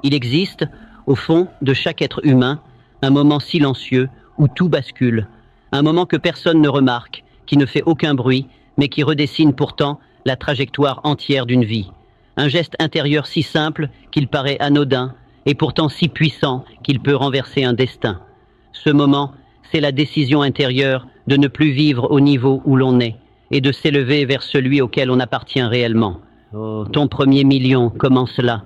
Il existe, au fond de chaque être humain, un moment silencieux où tout bascule, un moment que personne ne remarque, qui ne fait aucun bruit, mais qui redessine pourtant la trajectoire entière d'une vie. Un geste intérieur si simple qu'il paraît anodin, et pourtant si puissant qu'il peut renverser un destin. Ce moment, c'est la décision intérieure de ne plus vivre au niveau où l'on est, et de s'élever vers celui auquel on appartient réellement. Ton premier million commence là,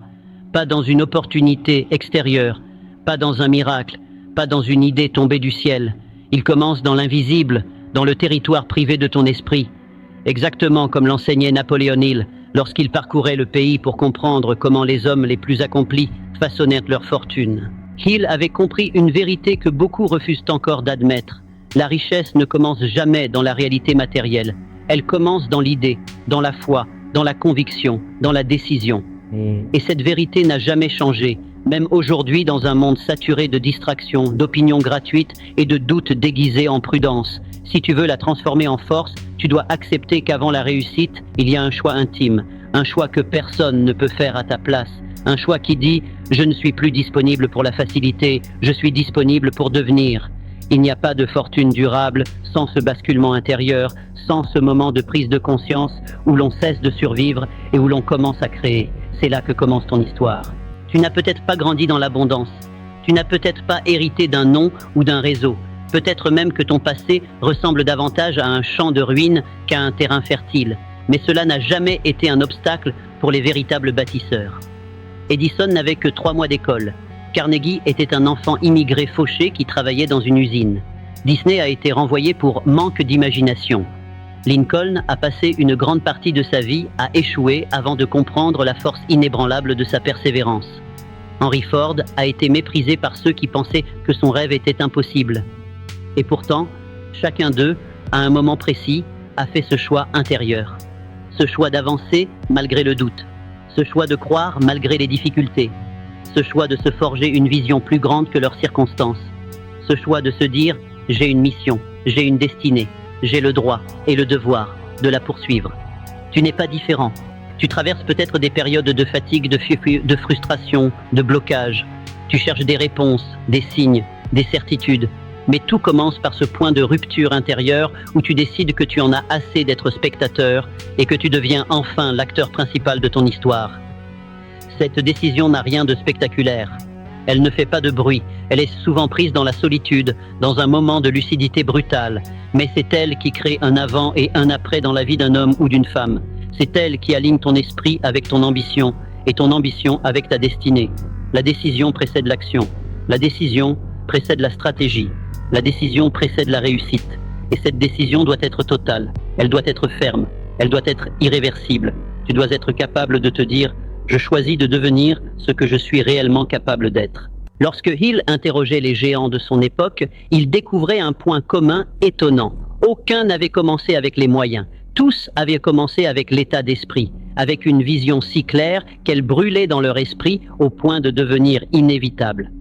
pas dans une opportunité extérieure, pas dans un miracle, pas dans une idée tombée du ciel. Il commence dans l'invisible, dans le territoire privé de ton esprit, exactement comme l'enseignait Napoléon Hill lorsqu'il parcourait le pays pour comprendre comment les hommes les plus accomplis façonnèrent leur fortune. Hill avait compris une vérité que beaucoup refusent encore d'admettre. La richesse ne commence jamais dans la réalité matérielle. Elle commence dans l'idée, dans la foi, dans la conviction, dans la décision. Et cette vérité n'a jamais changé, même aujourd'hui dans un monde saturé de distractions, d'opinions gratuites et de doutes déguisés en prudence. Si tu veux la transformer en force, tu dois accepter qu'avant la réussite, il y a un choix intime, un choix que personne ne peut faire à ta place, un choix qui dit « Je ne suis plus disponible pour la facilité, je suis disponible pour devenir ». Il n'y a pas de fortune durable sans ce basculement intérieur, sans ce moment de prise de conscience où l'on cesse de survivre et où l'on commence à créer. C'est là que commence ton histoire. Tu n'as peut-être pas grandi dans l'abondance. Tu n'as peut-être pas hérité d'un nom ou d'un réseau. Peut-être même que ton passé ressemble davantage à un champ de ruines qu'à un terrain fertile. Mais cela n'a jamais été un obstacle pour les véritables bâtisseurs. Edison n'avait que 3 mois d'école. Carnegie était un enfant immigré fauché qui travaillait dans une usine. Disney a été renvoyé pour manque d'imagination. Lincoln a passé une grande partie de sa vie à échouer avant de comprendre la force inébranlable de sa persévérance. Henry Ford a été méprisé par ceux qui pensaient que son rêve était impossible. Et pourtant, chacun d'eux, à un moment précis, a fait ce choix intérieur. Ce choix d'avancer malgré le doute. Ce choix de croire malgré les difficultés. Ce choix de se forger une vision plus grande que leurs circonstances. Ce choix de se dire « j'ai une mission, j'ai une destinée, j'ai le droit et le devoir de la poursuivre ». Tu n'es pas différent. Tu traverses peut-être des périodes de fatigue, de frustration, de blocage. Tu cherches des réponses, des signes, des certitudes. Mais tout commence par ce point de rupture intérieure où tu décides que tu en as assez d'être spectateur et que tu deviens enfin l'acteur principal de ton histoire. Cette décision n'a rien de spectaculaire. Elle ne fait pas de bruit. Elle est souvent prise dans la solitude, dans un moment de lucidité brutale. Mais c'est elle qui crée un avant et un après dans la vie d'un homme ou d'une femme. C'est elle qui aligne ton esprit avec ton ambition et ton ambition avec ta destinée. La décision précède l'action. La décision précède la stratégie. La décision précède la réussite. Et cette décision doit être totale. Elle doit être ferme. Elle doit être irréversible. Tu dois être capable de te dire « Je choisis de devenir ce que je suis réellement capable d'être ». Lorsque Hill interrogeait les géants de son époque, il découvrait un point commun étonnant. Aucun n'avait commencé avec les moyens. Tous avaient commencé avec l'état d'esprit, avec une vision si claire qu'elle brûlait dans leur esprit au point de devenir inévitable.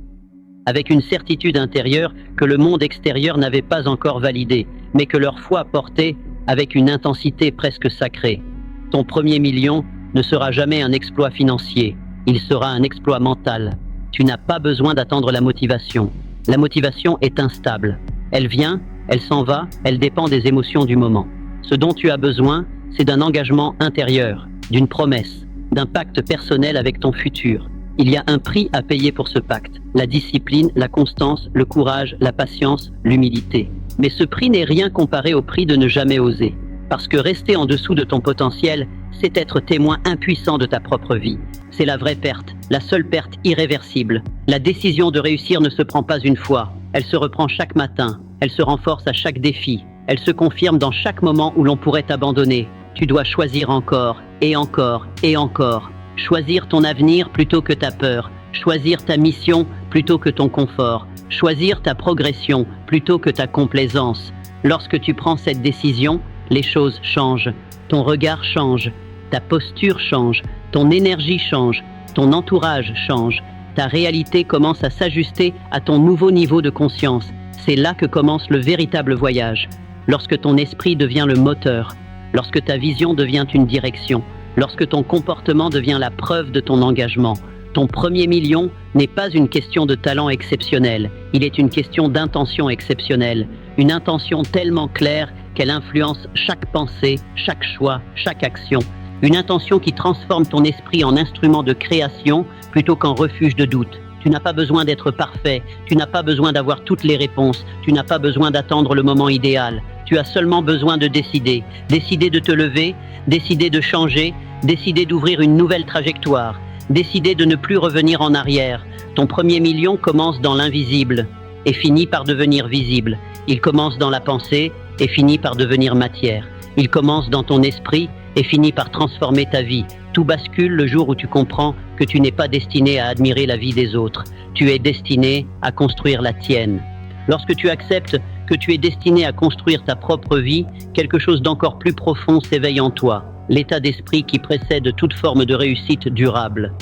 Avec une certitude intérieure que le monde extérieur n'avait pas encore validée, mais que leur foi portait avec une intensité presque sacrée. Ton premier million ne sera jamais un exploit financier, il sera un exploit mental. Tu n'as pas besoin d'attendre la motivation. La motivation est instable. Elle vient, elle s'en va, elle dépend des émotions du moment. Ce dont tu as besoin, c'est d'un engagement intérieur, d'une promesse, d'un pacte personnel avec ton futur. Il y a un prix à payer pour ce pacte. La discipline, la constance, le courage, la patience, l'humilité. Mais ce prix n'est rien comparé au prix de ne jamais oser. Parce que rester en dessous de ton potentiel, c'est être témoin impuissant de ta propre vie. C'est la vraie perte, la seule perte irréversible. La décision de réussir ne se prend pas une fois. Elle se reprend chaque matin. Elle se renforce à chaque défi. Elle se confirme dans chaque moment où l'on pourrait t'abandonner. Tu dois choisir encore, et encore, et encore. Choisir ton avenir plutôt que ta peur. Choisir ta mission plutôt que ton confort. Choisir ta progression plutôt que ta complaisance. Lorsque tu prends cette décision, les choses changent. Ton regard change. Ta posture change. Ton énergie change. Ton entourage change. Ta réalité commence à s'ajuster à ton nouveau niveau de conscience. C'est là que commence le véritable voyage. Lorsque ton esprit devient le moteur. Lorsque ta vision devient une direction. Lorsque ton comportement devient la preuve de ton engagement. Ton premier million n'est pas une question de talent exceptionnel, il est une question d'intention exceptionnelle, une intention tellement claire qu'elle influence chaque pensée, chaque choix, chaque action. Une intention qui transforme ton esprit en instrument de création plutôt qu'en refuge de doute. Tu n'as pas besoin d'être parfait, tu n'as pas besoin d'avoir toutes les réponses, tu n'as pas besoin d'attendre le moment idéal. Tu as seulement besoin de décider. Décider de te lever, décider de changer, décider d'ouvrir une nouvelle trajectoire, décider de ne plus revenir en arrière. Ton premier million commence dans l'invisible et finit par devenir visible. Il commence dans la pensée et finit par devenir matière. Il commence dans ton esprit et finit par transformer ta vie. Tout bascule le jour où tu comprends que tu n'es pas destiné à admirer la vie des autres. Tu es destiné à construire la tienne. Lorsque tu acceptes que tu es destiné à construire ta propre vie, quelque chose d'encore plus profond s'éveille en toi. L'état d'esprit qui précède toute forme de réussite durable.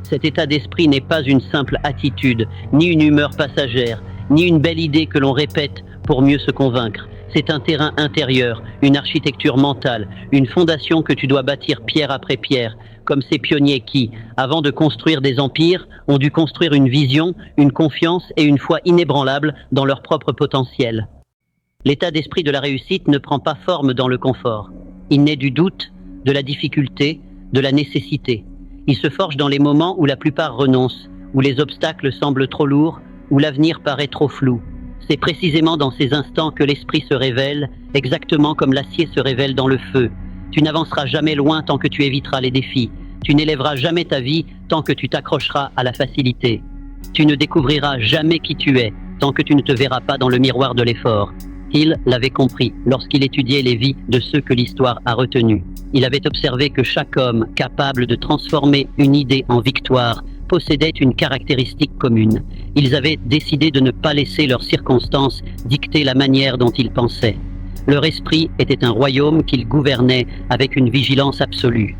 Cet état d'esprit n'est pas une simple attitude, ni une humeur passagère, ni une belle idée que l'on répète pour mieux se convaincre. C'est un terrain intérieur, une architecture mentale, une fondation que tu dois bâtir pierre après pierre, comme ces pionniers qui, avant de construire des empires, ont dû construire une vision, une confiance et une foi inébranlables dans leur propre potentiel. L'état d'esprit de la réussite ne prend pas forme dans le confort. Il naît du doute, de la difficulté, de la nécessité. Il se forge dans les moments où la plupart renoncent, où les obstacles semblent trop lourds, où l'avenir paraît trop flou. C'est précisément dans ces instants que l'esprit se révèle, exactement comme l'acier se révèle dans le feu. Tu n'avanceras jamais loin tant que tu éviteras les défis. Tu n'élèveras jamais ta vie tant que tu t'accrocheras à la facilité. Tu ne découvriras jamais qui tu es tant que tu ne te verras pas dans le miroir de l'effort. Hill l'avait compris lorsqu'il étudiait les vies de ceux que l'histoire a retenus. Il avait observé que chaque homme capable de transformer une idée en victoire possédaient une caractéristique commune. Ils avaient décidé de ne pas laisser leurs circonstances dicter la manière dont ils pensaient. Leur esprit était un royaume qu'ils gouvernaient avec une vigilance absolue.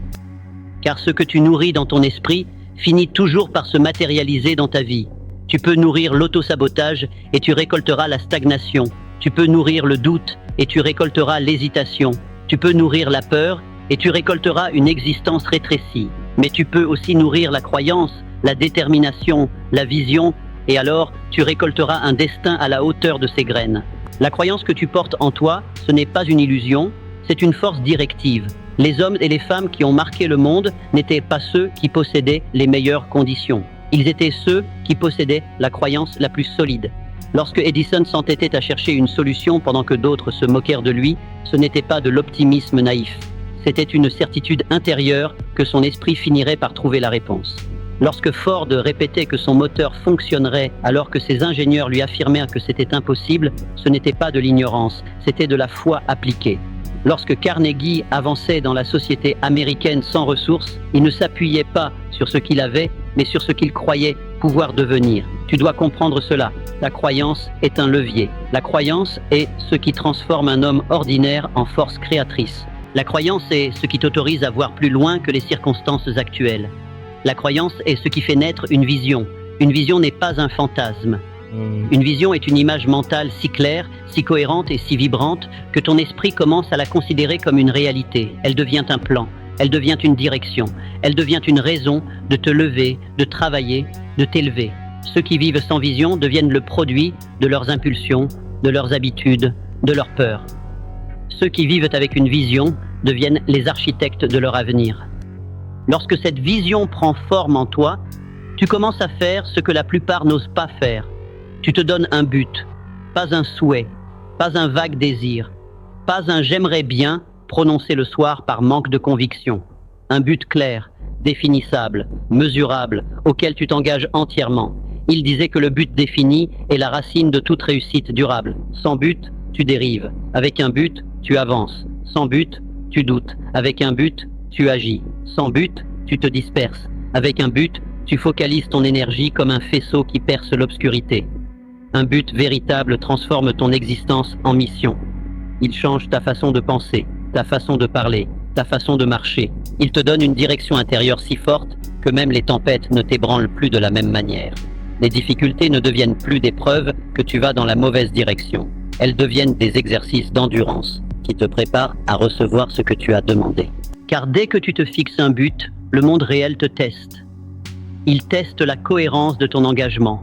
Car ce que tu nourris dans ton esprit finit toujours par se matérialiser dans ta vie. Tu peux nourrir l'autosabotage et tu récolteras la stagnation. Tu peux nourrir le doute et tu récolteras l'hésitation. Tu peux nourrir la peur et tu récolteras une existence rétrécie. Mais tu peux aussi nourrir la croyance, la détermination, la vision, et alors tu récolteras un destin à la hauteur de ces graines. La croyance que tu portes en toi, ce n'est pas une illusion, c'est une force directive. Les hommes et les femmes qui ont marqué le monde n'étaient pas ceux qui possédaient les meilleures conditions. Ils étaient ceux qui possédaient la croyance la plus solide. Lorsque Edison s'entêtait à chercher une solution pendant que d'autres se moquèrent de lui, ce n'était pas de l'optimisme naïf. C'était une certitude intérieure que son esprit finirait par trouver la réponse. Lorsque Ford répétait que son moteur fonctionnerait alors que ses ingénieurs lui affirmèrent que c'était impossible, ce n'était pas de l'ignorance, c'était de la foi appliquée. Lorsque Carnegie avançait dans la société américaine sans ressources, il ne s'appuyait pas sur ce qu'il avait, mais sur ce qu'il croyait pouvoir devenir. Tu dois comprendre cela. La croyance est un levier. La croyance est ce qui transforme un homme ordinaire en force créatrice. La croyance est ce qui t'autorise à voir plus loin que les circonstances actuelles. La croyance est ce qui fait naître une vision. Une vision n'est pas un fantasme. Une vision est une image mentale si claire, si cohérente et si vibrante que ton esprit commence à la considérer comme une réalité. Elle devient un plan, elle devient une direction, elle devient une raison de te lever, de travailler, de t'élever. Ceux qui vivent sans vision deviennent le produit de leurs impulsions, de leurs habitudes, de leurs peurs. Ceux qui vivent avec une vision deviennent les architectes de leur avenir. Lorsque cette vision prend forme en toi, tu commences à faire ce que la plupart n'osent pas faire. Tu te donnes un but, pas un souhait, pas un vague désir, pas un « j'aimerais bien » prononcé le soir par manque de conviction. Un but clair, définissable, mesurable, auquel tu t'engages entièrement. Il disait que le but défini est la racine de toute réussite durable. Sans but, tu dérives. Avec un but, tu avances. Sans but, tu doutes. Avec un but, tu agis. Sans but, tu te disperses. Avec un but, tu focalises ton énergie comme un faisceau qui perce l'obscurité. Un but véritable transforme ton existence en mission. Il change ta façon de penser, ta façon de parler, ta façon de marcher. Il te donne une direction intérieure si forte que même les tempêtes ne t'ébranlent plus de la même manière. Les difficultés ne deviennent plus des preuves que tu vas dans la mauvaise direction. Elles deviennent des exercices d'endurance qui te préparent à recevoir ce que tu as demandé. Car dès que tu te fixes un but, le monde réel te teste. Il teste la cohérence de ton engagement.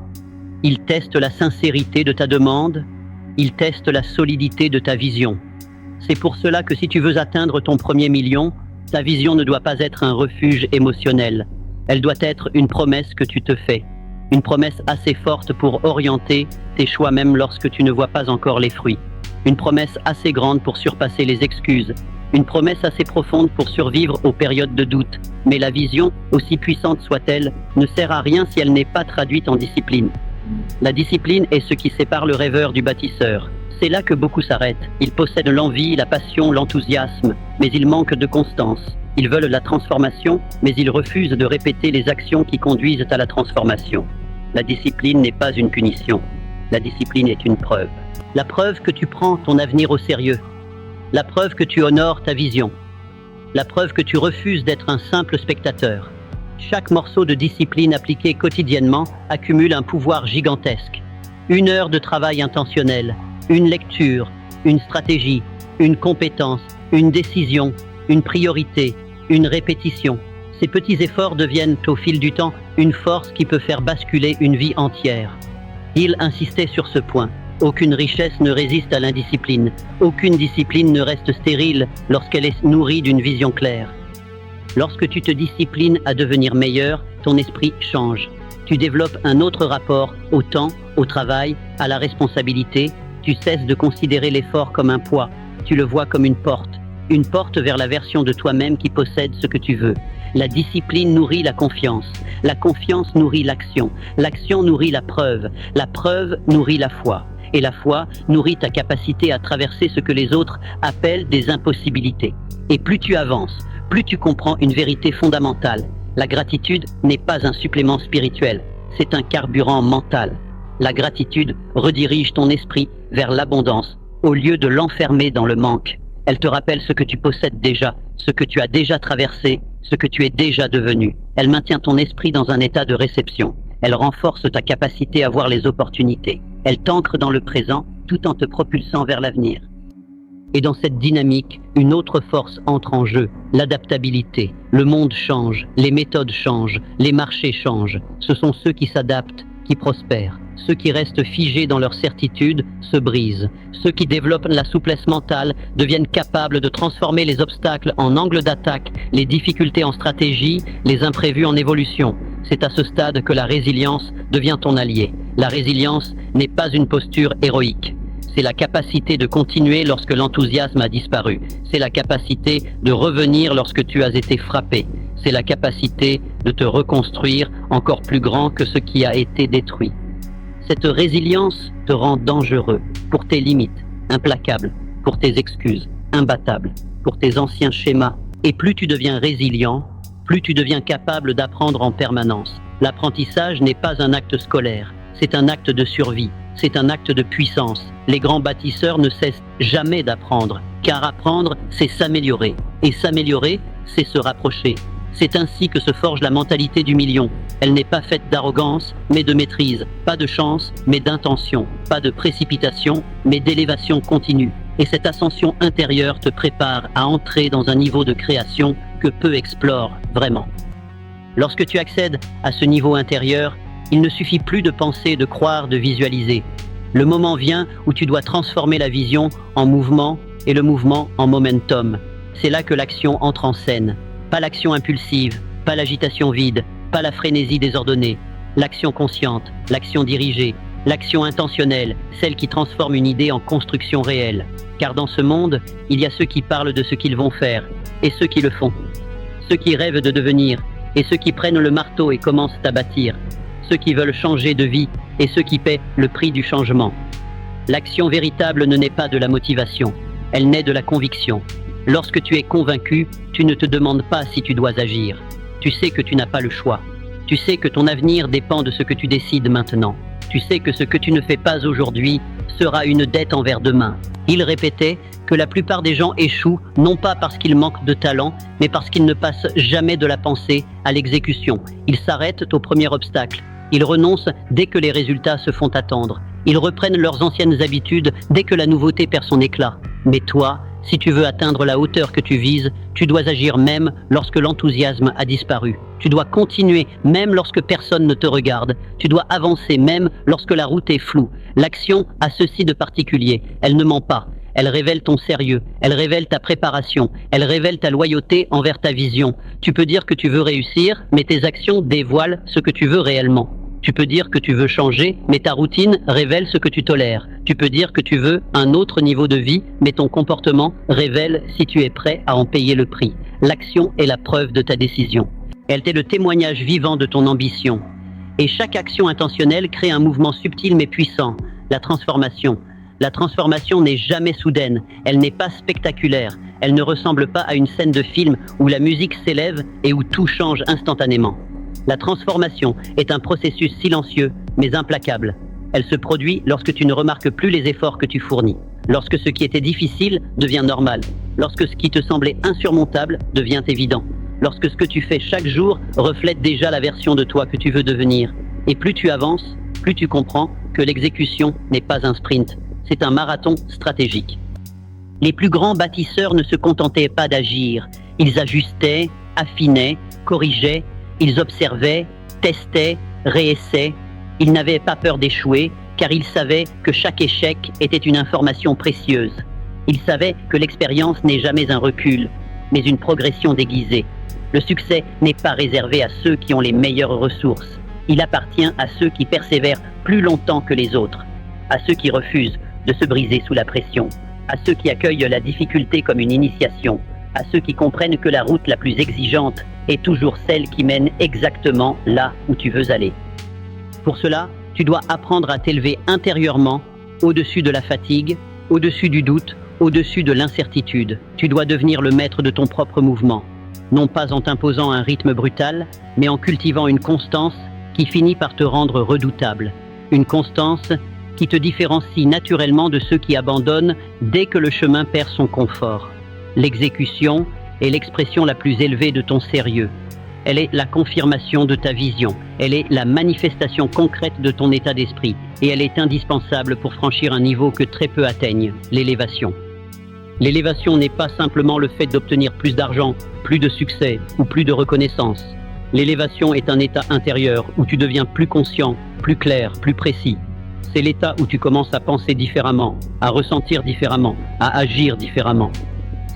Il teste la sincérité de ta demande. Il teste la solidité de ta vision. C'est pour cela que si tu veux atteindre ton premier million, ta vision ne doit pas être un refuge émotionnel. Elle doit être une promesse que tu te fais. Une promesse assez forte pour orienter tes choix même lorsque tu ne vois pas encore les fruits. Une promesse assez grande pour surpasser les excuses. Une promesse assez profonde pour survivre aux périodes de doute. Mais la vision, aussi puissante soit-elle, ne sert à rien si elle n'est pas traduite en discipline. La discipline est ce qui sépare le rêveur du bâtisseur. C'est là que beaucoup s'arrêtent. Ils possèdent l'envie, la passion, l'enthousiasme, mais ils manquent de constance. Ils veulent la transformation, mais ils refusent de répéter les actions qui conduisent à la transformation. La discipline n'est pas une punition. La discipline est une preuve. La preuve que tu prends ton avenir au sérieux. La preuve que tu honores ta vision. La preuve que tu refuses d'être un simple spectateur. Chaque morceau de discipline appliqué quotidiennement accumule un pouvoir gigantesque. 1 heure de travail intentionnel, une lecture, une stratégie, une compétence, une décision, une priorité, une répétition. Ces petits efforts deviennent au fil du temps une force qui peut faire basculer une vie entière. Il insistait sur ce point. Aucune richesse ne résiste à l'indiscipline. Aucune discipline ne reste stérile lorsqu'elle est nourrie d'une vision claire. Lorsque tu te disciplines à devenir meilleur, ton esprit change. Tu développes un autre rapport au temps, au travail, à la responsabilité. Tu cesses de considérer l'effort comme un poids. Tu le vois comme une porte vers la version de toi-même qui possède ce que tu veux. La discipline nourrit la confiance nourrit l'action nourrit la preuve nourrit la foi, et la foi nourrit ta capacité à traverser ce que les autres appellent des impossibilités. Et plus tu avances, plus tu comprends une vérité fondamentale. La gratitude n'est pas un supplément spirituel, c'est un carburant mental. La gratitude redirige ton esprit vers l'abondance, au lieu de l'enfermer dans le manque. Elle te rappelle ce que tu possèdes déjà, ce que tu as déjà traversé, ce que tu es déjà devenu. Elle maintient ton esprit dans un état de réception. Elle renforce ta capacité à voir les opportunités. Elle t'ancre dans le présent tout en te propulsant vers l'avenir. Et dans cette dynamique, une autre force entre en jeu, l'adaptabilité. Le monde change, les méthodes changent, les marchés changent. Ce sont ceux qui s'adaptent, qui prospèrent. Ceux qui restent figés dans leur certitude se brisent. Ceux qui développent la souplesse mentale deviennent capables de transformer les obstacles en angles d'attaque, les difficultés en stratégie, les imprévus en évolution. C'est à ce stade que la résilience devient ton allié. La résilience n'est pas une posture héroïque. C'est la capacité de continuer lorsque l'enthousiasme a disparu. C'est la capacité de revenir lorsque tu as été frappé. C'est la capacité de te reconstruire encore plus grand que ce qui a été détruit. Cette résilience te rend dangereux pour tes limites, implacable pour tes excuses, imbattable pour tes anciens schémas. Et plus tu deviens résilient, plus tu deviens capable d'apprendre en permanence. L'apprentissage n'est pas un acte scolaire, c'est un acte de survie, c'est un acte de puissance. Les grands bâtisseurs ne cessent jamais d'apprendre, car apprendre, c'est s'améliorer. Et s'améliorer, c'est se rapprocher. C'est ainsi que se forge la mentalité du million. Elle n'est pas faite d'arrogance, mais de maîtrise. Pas de chance, mais d'intention. Pas de précipitation, mais d'élévation continue. Et cette ascension intérieure te prépare à entrer dans un niveau de création que peu explorent vraiment. Lorsque tu accèdes à ce niveau intérieur, il ne suffit plus de penser, de croire, de visualiser. Le moment vient où tu dois transformer la vision en mouvement et le mouvement en momentum. C'est là que l'action entre en scène. Pas l'action impulsive, pas l'agitation vide, pas la frénésie désordonnée. L'action consciente, l'action dirigée, l'action intentionnelle, celle qui transforme une idée en construction réelle. Car dans ce monde, il y a ceux qui parlent de ce qu'ils vont faire, et ceux qui le font. Ceux qui rêvent de devenir, et ceux qui prennent le marteau et commencent à bâtir. Ceux qui veulent changer de vie, et ceux qui paient le prix du changement. L'action véritable ne naît pas de la motivation, elle naît de la conviction. Lorsque tu es convaincu, tu ne te demandes pas si tu dois agir. Tu sais que tu n'as pas le choix. Tu sais que ton avenir dépend de ce que tu décides maintenant. Tu sais que ce que tu ne fais pas aujourd'hui sera une dette envers demain. Il répétait que la plupart des gens échouent non pas parce qu'ils manquent de talent, mais parce qu'ils ne passent jamais de la pensée à l'exécution. Ils s'arrêtent au premier obstacle. Ils renoncent dès que les résultats se font attendre. Ils reprennent leurs anciennes habitudes dès que la nouveauté perd son éclat. Mais toi, Si tu veux atteindre la hauteur que tu vises, tu dois agir même lorsque l'enthousiasme a disparu. Tu dois continuer même lorsque personne ne te regarde. Tu dois avancer même lorsque la route est floue. L'action a ceci de particulier, elle ne ment pas. Elle révèle ton sérieux, elle révèle ta préparation, elle révèle ta loyauté envers ta vision. Tu peux dire que tu veux réussir, mais tes actions dévoilent ce que tu veux réellement. Tu peux dire que tu veux changer, mais ta routine révèle ce que tu tolères. Tu peux dire que tu veux un autre niveau de vie, mais ton comportement révèle si tu es prêt à en payer le prix. L'action est la preuve de ta décision. Elle est le témoignage vivant de ton ambition. Et chaque action intentionnelle crée un mouvement subtil mais puissant, la transformation. La transformation n'est jamais soudaine, elle n'est pas spectaculaire, elle ne ressemble pas à une scène de film où la musique s'élève et où tout change instantanément. La transformation est un processus silencieux mais implacable. Elle se produit lorsque tu ne remarques plus les efforts que tu fournis, lorsque ce qui était difficile devient normal, lorsque ce qui te semblait insurmontable devient évident, lorsque ce que tu fais chaque jour reflète déjà la version de toi que tu veux devenir. Et plus tu avances, plus tu comprends que l'exécution n'est pas un sprint, c'est un marathon stratégique. Les plus grands bâtisseurs ne se contentaient pas d'agir, ils ajustaient, affinaient, corrigeaient, ils observaient, testaient, réessaient. Ils n'avaient pas peur d'échouer, car ils savaient que chaque échec était une information précieuse. Ils savaient que l'expérience n'est jamais un recul, mais une progression déguisée. Le succès n'est pas réservé à ceux qui ont les meilleures ressources. Il appartient à ceux qui persévèrent plus longtemps que les autres, à ceux qui refusent de se briser sous la pression, à ceux qui accueillent la difficulté comme une initiation, à ceux qui comprennent que la route la plus exigeante est toujours celle qui mène exactement là où tu veux aller. Pour cela, tu dois apprendre à t'élever intérieurement, au-dessus de la fatigue, au-dessus du doute, au-dessus de l'incertitude. Tu dois devenir le maître de ton propre mouvement, non pas en t'imposant un rythme brutal, mais en cultivant une constance qui finit par te rendre redoutable. Une constance qui te différencie naturellement de ceux qui abandonnent dès que le chemin perd son confort. L'exécution est l'expression la plus élevée de ton sérieux. Elle est la confirmation de ta vision. Elle est la manifestation concrète de ton état d'esprit. Et elle est indispensable pour franchir un niveau que très peu atteignent, l'élévation. L'élévation n'est pas simplement le fait d'obtenir plus d'argent, plus de succès ou plus de reconnaissance. L'élévation est un état intérieur où tu deviens plus conscient, plus clair, plus précis. C'est l'état où tu commences à penser différemment, à ressentir différemment, à agir différemment.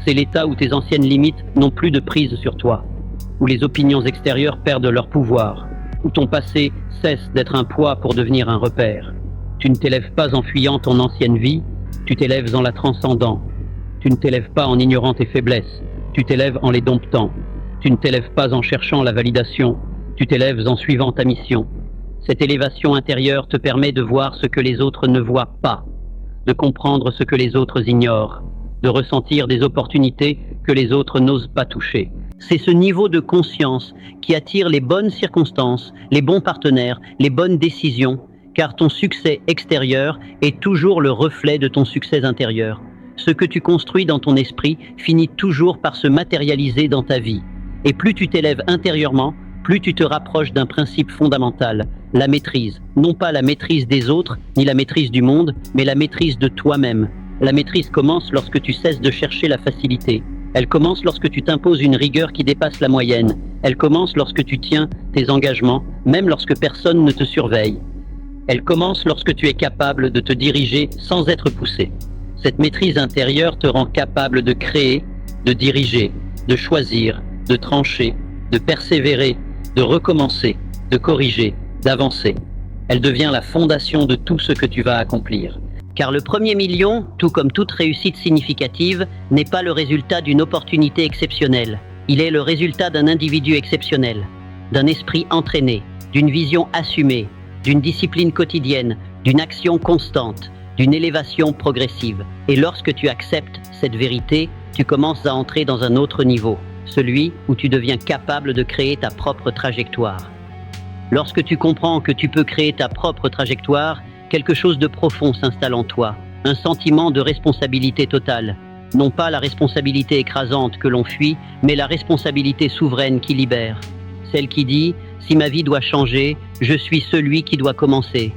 C'est l'état où tes anciennes limites n'ont plus de prise sur toi, où les opinions extérieures perdent leur pouvoir, où ton passé cesse d'être un poids pour devenir un repère. Tu ne t'élèves pas en fuyant ton ancienne vie, tu t'élèves en la transcendant. Tu ne t'élèves pas en ignorant tes faiblesses, tu t'élèves en les domptant. Tu ne t'élèves pas en cherchant la validation, tu t'élèves en suivant ta mission. Cette élévation intérieure te permet de voir ce que les autres ne voient pas, de comprendre ce que les autres ignorent, de ressentir des opportunités que les autres n'osent pas toucher. C'est ce niveau de conscience qui attire les bonnes circonstances, les bons partenaires, les bonnes décisions, car ton succès extérieur est toujours le reflet de ton succès intérieur. Ce que tu construis dans ton esprit finit toujours par se matérialiser dans ta vie. Et plus tu t'élèves intérieurement, plus tu te rapproches d'un principe fondamental, la maîtrise. Non pas la maîtrise des autres, ni la maîtrise du monde, mais la maîtrise de toi-même. La maîtrise commence lorsque tu cesses de chercher la facilité. Elle commence lorsque tu t'imposes une rigueur qui dépasse la moyenne. Elle commence lorsque tu tiens tes engagements, même lorsque personne ne te surveille. Elle commence lorsque tu es capable de te diriger sans être poussé. Cette maîtrise intérieure te rend capable de créer, de diriger, de choisir, de trancher, de persévérer, de recommencer, de corriger, d'avancer. Elle devient la fondation de tout ce que tu vas accomplir. Car le premier million, tout comme toute réussite significative, n'est pas le résultat d'une opportunité exceptionnelle. Il est le résultat d'un individu exceptionnel, d'un esprit entraîné, d'une vision assumée, d'une discipline quotidienne, d'une action constante, d'une élévation progressive. Et lorsque tu acceptes cette vérité, tu commences à entrer dans un autre niveau, celui où tu deviens capable de créer ta propre trajectoire. Lorsque tu comprends que tu peux créer ta propre trajectoire, quelque chose de profond s'installe en toi, un sentiment de responsabilité totale. Non pas la responsabilité écrasante que l'on fuit, mais la responsabilité souveraine qui libère. Celle qui dit « Si ma vie doit changer, je suis celui qui doit commencer ».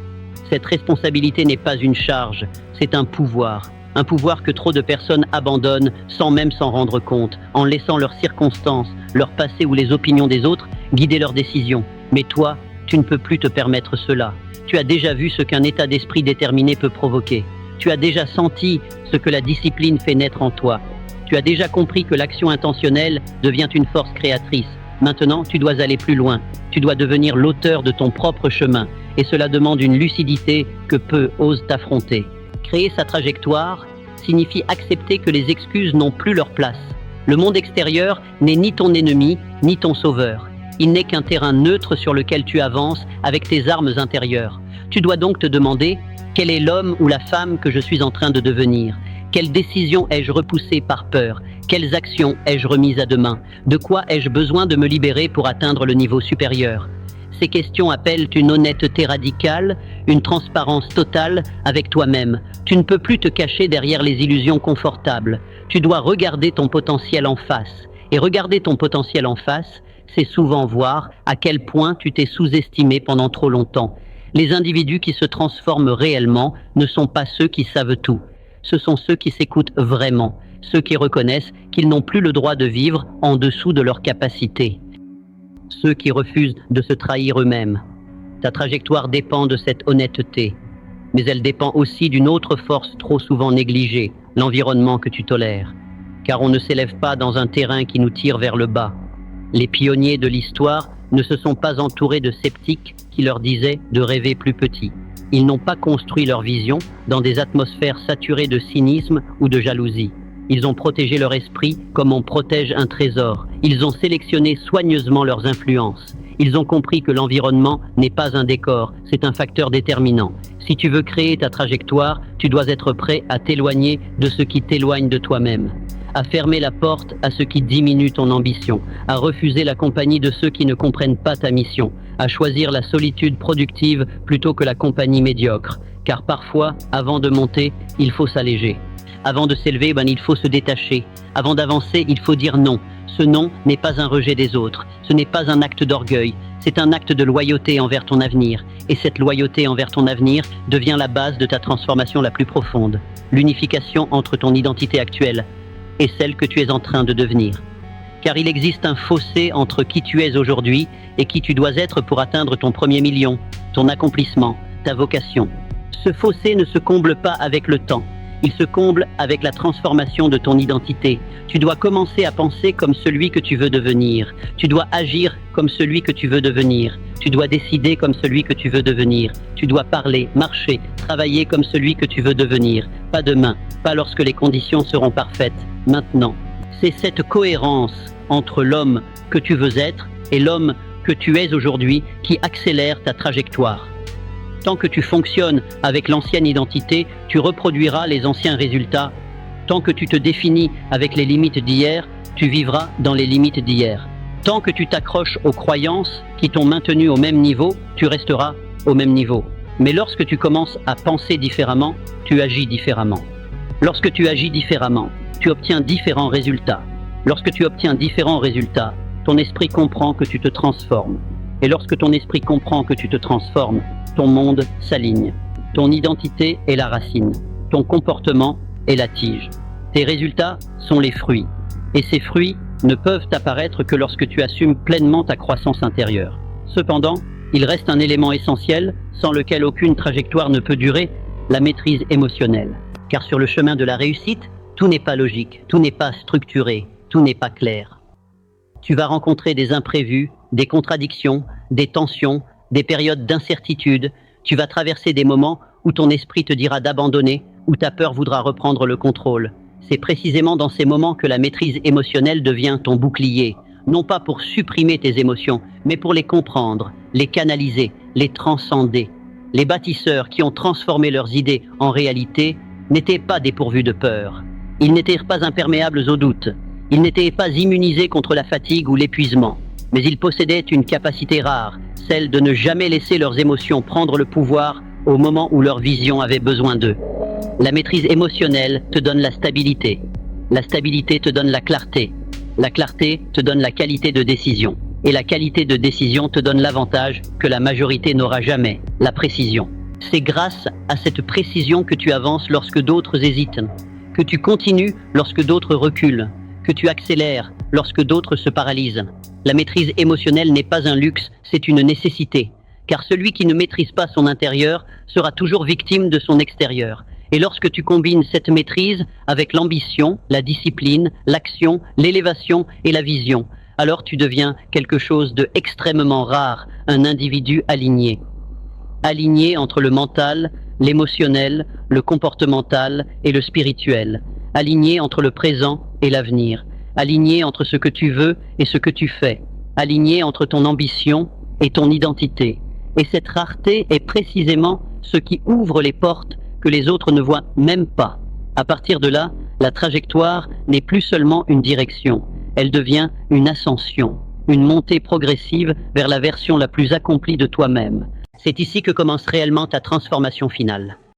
Cette responsabilité n'est pas une charge, c'est un pouvoir. un pouvoir que trop de personnes abandonnent sans même s'en rendre compte, en laissant leurs circonstances, leur passé ou les opinions des autres guider leurs décisions. Mais toi, tu ne peux plus te permettre cela. Tu as déjà vu ce qu'un état d'esprit déterminé peut provoquer. Tu as déjà senti ce que la discipline fait naître en toi. Tu as déjà compris que l'action intentionnelle devient une force créatrice. Maintenant, tu dois aller plus loin. Tu dois devenir l'auteur de ton propre chemin. Et cela demande une lucidité que peu osent affronter. Créer sa trajectoire signifie accepter que les excuses n'ont plus leur place. Le monde extérieur n'est ni ton ennemi, ni ton sauveur. Il n'est qu'un terrain neutre sur lequel tu avances avec tes armes intérieures. Tu dois donc te demander, quel est l'homme ou la femme que je suis en train de devenir? Quelles décisions ai-je repoussées par peur? Quelles actions ai-je remises à demain? De quoi ai-je besoin de me libérer pour atteindre le niveau supérieur? Ces questions appellent une honnêteté radicale, une transparence totale avec toi-même. Tu ne peux plus te cacher derrière les illusions confortables. Tu dois regarder ton potentiel en face. Et regarder ton potentiel en face, c'est souvent voir à quel point tu t'es sous-estimé pendant trop longtemps. Les individus qui se transforment réellement ne sont pas ceux qui savent tout. Ce sont ceux qui s'écoutent vraiment, ceux qui reconnaissent qu'ils n'ont plus le droit de vivre en dessous de leurs capacités. Ceux qui refusent de se trahir eux-mêmes. Ta trajectoire dépend de cette honnêteté, mais elle dépend aussi d'une autre force trop souvent négligée, l'environnement que tu tolères. Car on ne s'élève pas dans un terrain qui nous tire vers le bas. Les pionniers de l'histoire ne se sont pas entourés de sceptiques qui leur disaient de rêver plus petit. Ils n'ont pas construit leur vision dans des atmosphères saturées de cynisme ou de jalousie. Ils ont protégé leur esprit comme on protège un trésor. Ils ont sélectionné soigneusement leurs influences. Ils ont compris que l'environnement n'est pas un décor, c'est un facteur déterminant. Si tu veux créer ta trajectoire, tu dois être prêt à t'éloigner de ce qui t'éloigne de toi-même, à fermer la porte à ce qui diminue ton ambition, à refuser la compagnie de ceux qui ne comprennent pas ta mission, à choisir la solitude productive plutôt que la compagnie médiocre. Car parfois, avant de monter, il faut s'alléger. Avant de s'élever, il faut se détacher. Avant d'avancer, il faut dire non. Ce non n'est pas un rejet des autres. Ce n'est pas un acte d'orgueil. C'est un acte de loyauté envers ton avenir. Et cette loyauté envers ton avenir devient la base de ta transformation la plus profonde. L'unification entre ton identité actuelle et celle que tu es en train de devenir. Car il existe un fossé entre qui tu es aujourd'hui et qui tu dois être pour atteindre ton premier million, ton accomplissement, ta vocation. Ce fossé ne se comble pas avec le temps. Il se comble avec la transformation de ton identité. Tu dois commencer à penser comme celui que tu veux devenir. Tu dois agir comme celui que tu veux devenir. Tu dois décider comme celui que tu veux devenir. Tu dois parler, marcher, travailler comme celui que tu veux devenir. Pas demain, pas lorsque les conditions seront parfaites. Maintenant. C'est cette cohérence entre l'homme que tu veux être et l'homme que tu es aujourd'hui qui accélère ta trajectoire. Tant que tu fonctionnes avec l'ancienne identité, tu reproduiras les anciens résultats. Tant que tu te définis avec les limites d'hier, tu vivras dans les limites d'hier. Tant que tu t'accroches aux croyances qui t'ont maintenu au même niveau, tu resteras au même niveau. Mais lorsque tu commences à penser différemment, tu agis différemment. Lorsque tu agis différemment, tu obtiens différents résultats. Lorsque tu obtiens différents résultats, ton esprit comprend que tu te transformes. Et lorsque ton esprit comprend que tu te transformes, ton monde s'aligne. Ton identité est la racine. Ton comportement est la tige. Tes résultats sont les fruits. Et ces fruits ne peuvent apparaître que lorsque tu assumes pleinement ta croissance intérieure. Cependant, il reste un élément essentiel sans lequel aucune trajectoire ne peut durer, la maîtrise émotionnelle. Car sur le chemin de la réussite, tout n'est pas logique, tout n'est pas structuré, tout n'est pas clair. Tu vas rencontrer des imprévus, des contradictions, des tensions, des périodes d'incertitude. Tu vas traverser des moments où ton esprit te dira d'abandonner, où ta peur voudra reprendre le contrôle. C'est précisément dans ces moments que la maîtrise émotionnelle devient ton bouclier, non pas pour supprimer tes émotions, mais pour les comprendre, les canaliser, les transcender. Les bâtisseurs qui ont transformé leurs idées en réalité n'étaient pas dépourvus de peur. Ils n'étaient pas imperméables aux doutes. Ils n'étaient pas immunisés contre la fatigue ou l'épuisement. Mais ils possédaient une capacité rare, celle de ne jamais laisser leurs émotions prendre le pouvoir au moment où leur vision avait besoin d'eux. La maîtrise émotionnelle te donne la stabilité. La stabilité te donne la clarté. La clarté te donne la qualité de décision. Et la qualité de décision te donne l'avantage que la majorité n'aura jamais, la précision. C'est grâce à cette précision que tu avances lorsque d'autres hésitent, que tu continues lorsque d'autres reculent, que tu accélères lorsque d'autres se paralysent. La maîtrise émotionnelle n'est pas un luxe, c'est une nécessité, car celui qui ne maîtrise pas son intérieur sera toujours victime de son extérieur. Et lorsque tu combines cette maîtrise avec l'ambition, la discipline, l'action, l'élévation et la vision, alors tu deviens quelque chose de extrêmement rare, un individu aligné. Aligné entre le mental, l'émotionnel, le comportemental et le spirituel. Aligné entre le présent et l'avenir. Aligné entre ce que tu veux et ce que tu fais. Aligné entre ton ambition et ton identité. Et cette rareté est précisément ce qui ouvre les portes que les autres ne voient même pas. À partir de là, la trajectoire n'est plus seulement une direction, elle devient une ascension, une montée progressive vers la version la plus accomplie de toi-même. C'est ici que commence réellement ta transformation finale.